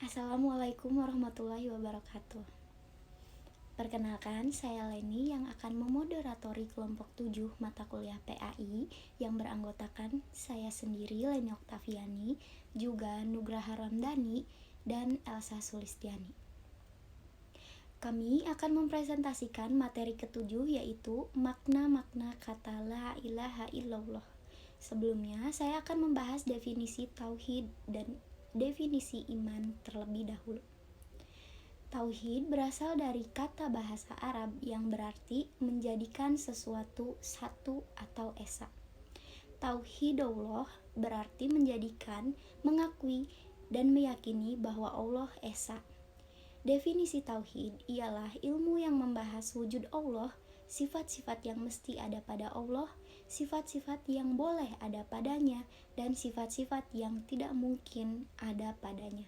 Assalamualaikum warahmatullahi wabarakatuh. Perkenalkan, saya Leni yang akan memoderatori kelompok 7 mata kuliah PAI yang beranggotakan saya sendiri, Leni Oktaviani, juga Nugraha Ramdhani, dan Elsa Sulistiani. Kami akan mempresentasikan materi ketujuh, yaitu makna-makna kata la ilaha illallah. Sebelumnya, saya akan membahas definisi tauhid dan definisi iman terlebih dahulu. Tauhid berasal dari kata bahasa Arab yang berarti menjadikan sesuatu satu atau esa. Tauhidullah berarti menjadikan, mengakui, dan meyakini bahwa Allah esa. Definisi tauhid ialah ilmu yang membahas wujud Allah, sifat-sifat yang mesti ada pada Allah, sifat-sifat yang boleh ada padanya, dan sifat-sifat yang tidak mungkin ada padanya.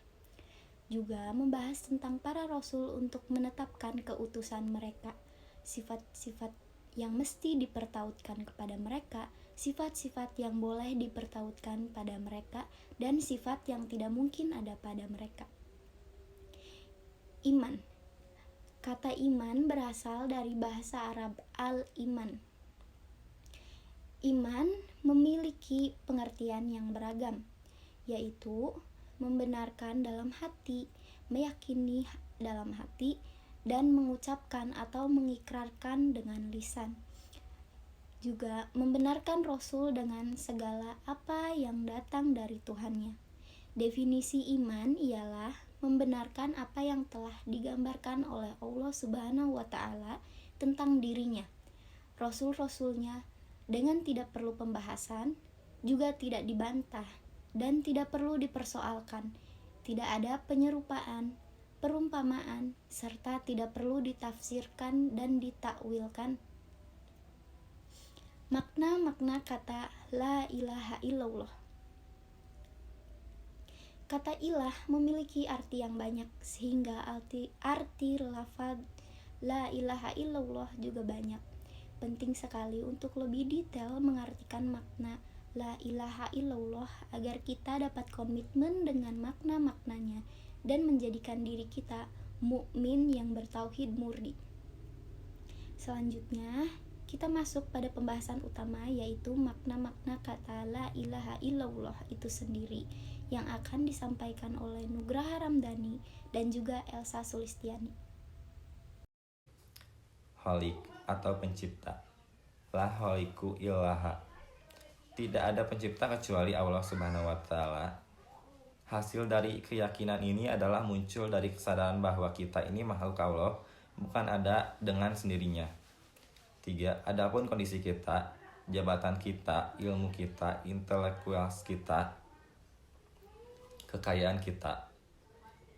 Juga membahas tentang para rasul untuk menetapkan keutusan mereka, sifat-sifat yang mesti dipertautkan kepada mereka, sifat-sifat yang boleh dipertautkan pada mereka, dan sifat yang tidak mungkin ada pada mereka. Iman. Kata iman berasal dari bahasa Arab al-iman. Iman memiliki pengertian yang beragam, yaitu membenarkan dalam hati, meyakini dalam hati, dan mengucapkan atau mengikrarkan dengan lisan. Juga membenarkan Rasul dengan segala apa yang datang dari Tuhannya. Definisi iman ialah membenarkan apa yang telah digambarkan oleh Allah Subhanahu wa Ta'ala tentang dirinya, Rasul-Rasulnya, dengan tidak perlu pembahasan, juga tidak dibantah, dan tidak perlu dipersoalkan, tidak ada penyerupaan, perumpamaan, serta tidak perlu ditafsirkan dan ditakwilkan. Makna-makna kata la ilaha illallah. Kata ilah memiliki arti yang banyak, sehingga arti lafaz la ilaha illallah juga banyak. Penting sekali untuk lebih detail mengartikan makna la ilaha illallah agar kita dapat komitmen dengan makna-maknanya dan menjadikan diri kita mukmin yang bertauhid murni. Selanjutnya, kita masuk pada pembahasan utama, yaitu makna-makna kata la ilaha illallah itu sendiri yang akan disampaikan oleh Nugraha Ramdhani dan juga Elsa Sulistiani. Khalik atau pencipta. La khaliqu illaha. Tidak ada pencipta kecuali Allah Subhanahu wa Ta'ala. Hasil dari keyakinan ini adalah muncul dari kesadaran bahwa kita ini makhluk Allah, bukan ada dengan sendirinya. 3. Adapun kondisi kita, jabatan kita, ilmu kita, intelektual kita, kekayaan kita.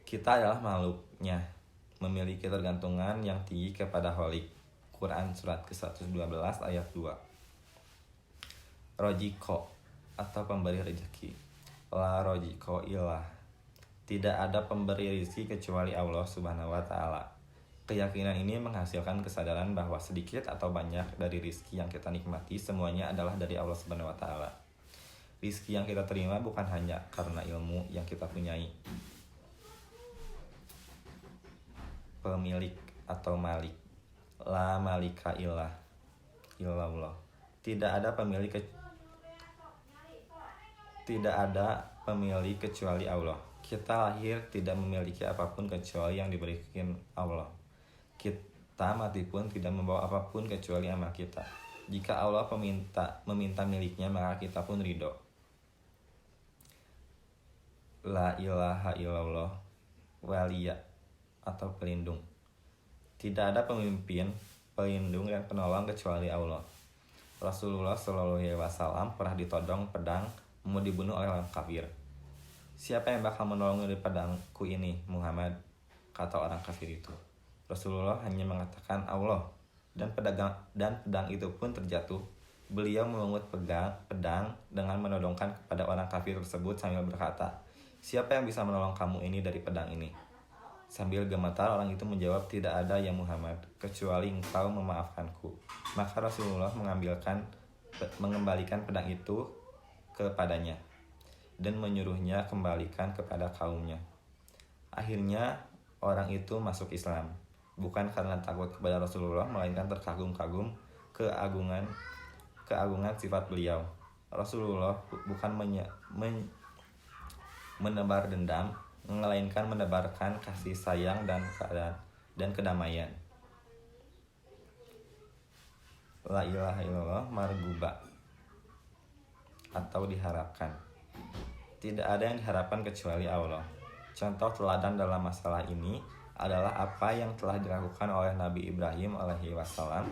Kita adalah makhluknya, memiliki ketergantungan yang tinggi kepada Khalik. Quran surat ke-112 ayat 2. Rojiko atau pemberi rezeki. La rojiko ilah. Tidak ada pemberi rezeki kecuali Allah Subhanahu wa Ta'ala. Keyakinan ini menghasilkan kesadaran bahwa sedikit atau banyak dari rezeki yang kita nikmati semuanya adalah dari Allah Subhanahu wa Ta'ala. Rezeki yang kita terima bukan hanya karena ilmu yang kita punyai. Pemilik atau malik. La malika illallah. Tidak ada pemilik kecuali Allah. Kita lahir tidak memiliki apapun kecuali yang diberikan Allah. Kita mati pun tidak membawa apapun kecuali amal kita. Jika Allah meminta miliknya, maka kita pun ridho. La ilaha illallah waliya atau pelindung. Tidak ada pemimpin, pelindung, dan penolong kecuali Allah. Rasulullah SAW pernah ditodong pedang mau dibunuh oleh orang kafir. Siapa yang bakal menolong dari pedangku ini, Muhammad? Kata orang kafir itu. Rasulullah hanya mengatakan Allah, dan pedang itu pun terjatuh. Beliau memungut pedang dengan menodongkan kepada orang kafir tersebut sambil berkata, siapa yang bisa menolong kamu ini dari pedang ini? Sambil gemetar orang itu menjawab, tidak ada ya Muhammad, kecuali engkau memaafkanku. Maka Rasulullah mengembalikan pedang itu kepadanya dan menyuruhnya kembalikan kepada kaumnya. Akhirnya orang itu masuk Islam, bukan karena takut kepada Rasulullah, melainkan terkagum-kagum keagungan sifat beliau. Rasulullah bukan menebar dendam, melainkan menebarkan kasih sayang dan kedamaian. La ilaha illallah marguba atau diharapkan. Tidak ada yang diharapkan kecuali Allah. Contoh teladan dalam masalah ini adalah apa yang telah dilakukan oleh Nabi Ibrahim alaihi wasallam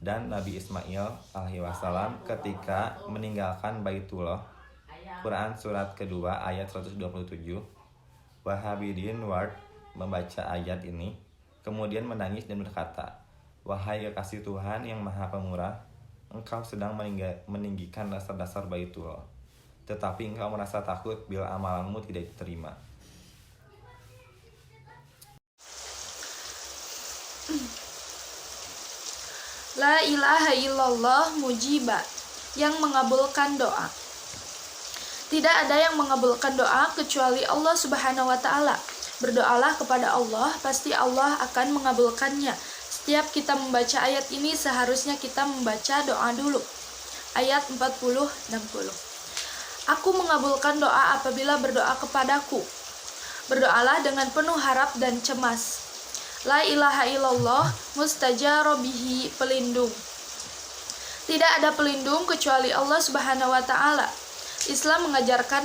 dan Nabi Ismail alaihi wasallam ketika meninggalkan Baitullah. Quran surat kedua ayat 127. Wahabidin Ward membaca ayat ini, kemudian menangis dan berkata, "Wahai kekasih Tuhan yang Maha Pemurah, Engkau sedang meninggikan dasar-dasar Baitullah, tetapi engkau merasa takut bila amalanmu tidak diterima." La ilaha illallah mujiba, yang mengabulkan doa. Tidak ada yang mengabulkan doa kecuali Allah Subhanahu wa taala. Berdoalah kepada Allah, pasti Allah akan mengabulkannya. Setiap kita membaca ayat ini seharusnya kita membaca doa dulu. Ayat 40-60. Aku mengabulkan doa apabila berdoa kepadaku. Berdoalah dengan penuh harap dan cemas. La ilaha illallah mustajaru bihi, pelindung. Tidak ada pelindung kecuali Allah Subhanahu wa taala. Islam mengajarkan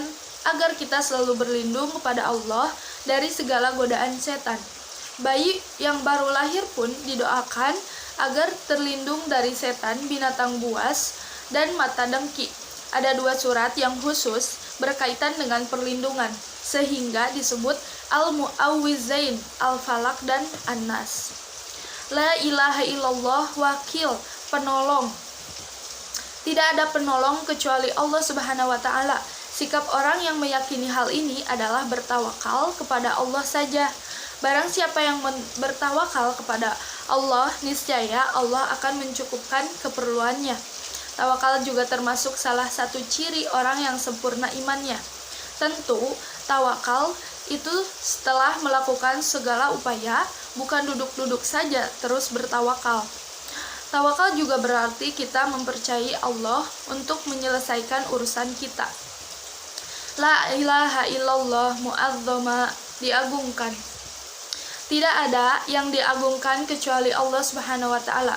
agar kita selalu berlindung kepada Allah dari segala godaan setan. Bayi yang baru lahir pun didoakan agar terlindung dari setan, binatang buas, dan mata dengki. Ada 2 surat yang khusus berkaitan dengan perlindungan, sehingga disebut Al-Mu'awwizain, Al-Falaq dan An-Nas. La ilaha illallah wakil, penolong. Tidak ada penolong kecuali Allah Subhanahu wa taala. Sikap orang yang meyakini hal ini adalah bertawakal kepada Allah saja. Barang siapa yang bertawakal kepada Allah, niscaya Allah akan mencukupkan keperluannya. Tawakal juga termasuk salah satu ciri orang yang sempurna imannya. Tentu, tawakal itu setelah melakukan segala upaya, bukan duduk-duduk saja terus bertawakal. Tawakal juga berarti kita mempercayai Allah untuk menyelesaikan urusan kita. La ilaha illallah mu'azzama, diagungkan. Tidak ada yang diagungkan kecuali Allah Subhanahu wa taala.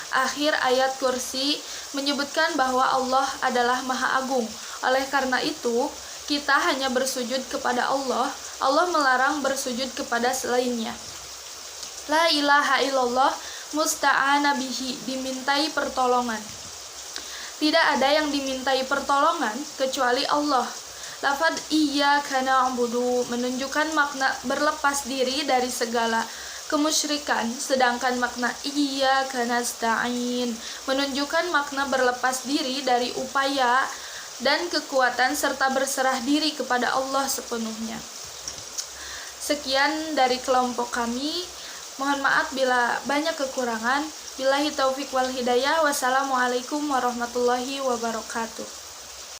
Akhir ayat Kursi menyebutkan bahwa Allah adalah Maha Agung. Oleh karena itu, kita hanya bersujud kepada Allah. Allah melarang bersujud kepada selainnya. La ilaha illallah musta'ana bihi, dimintai pertolongan. Tidak ada yang dimintai pertolongan kecuali Allah. Lafaz iyyaka na'budu menunjukkan makna berlepas diri dari segala kemusyrikan, sedangkan makna iyyaka nasta'in menunjukkan makna berlepas diri dari upaya dan kekuatan serta berserah diri kepada Allah sepenuhnya. Sekian dari kelompok kami. Mohon maaf bila banyak kekurangan. Billahi taufik wal hidayah. Wassalamualaikum warahmatullahi wabarakatuh.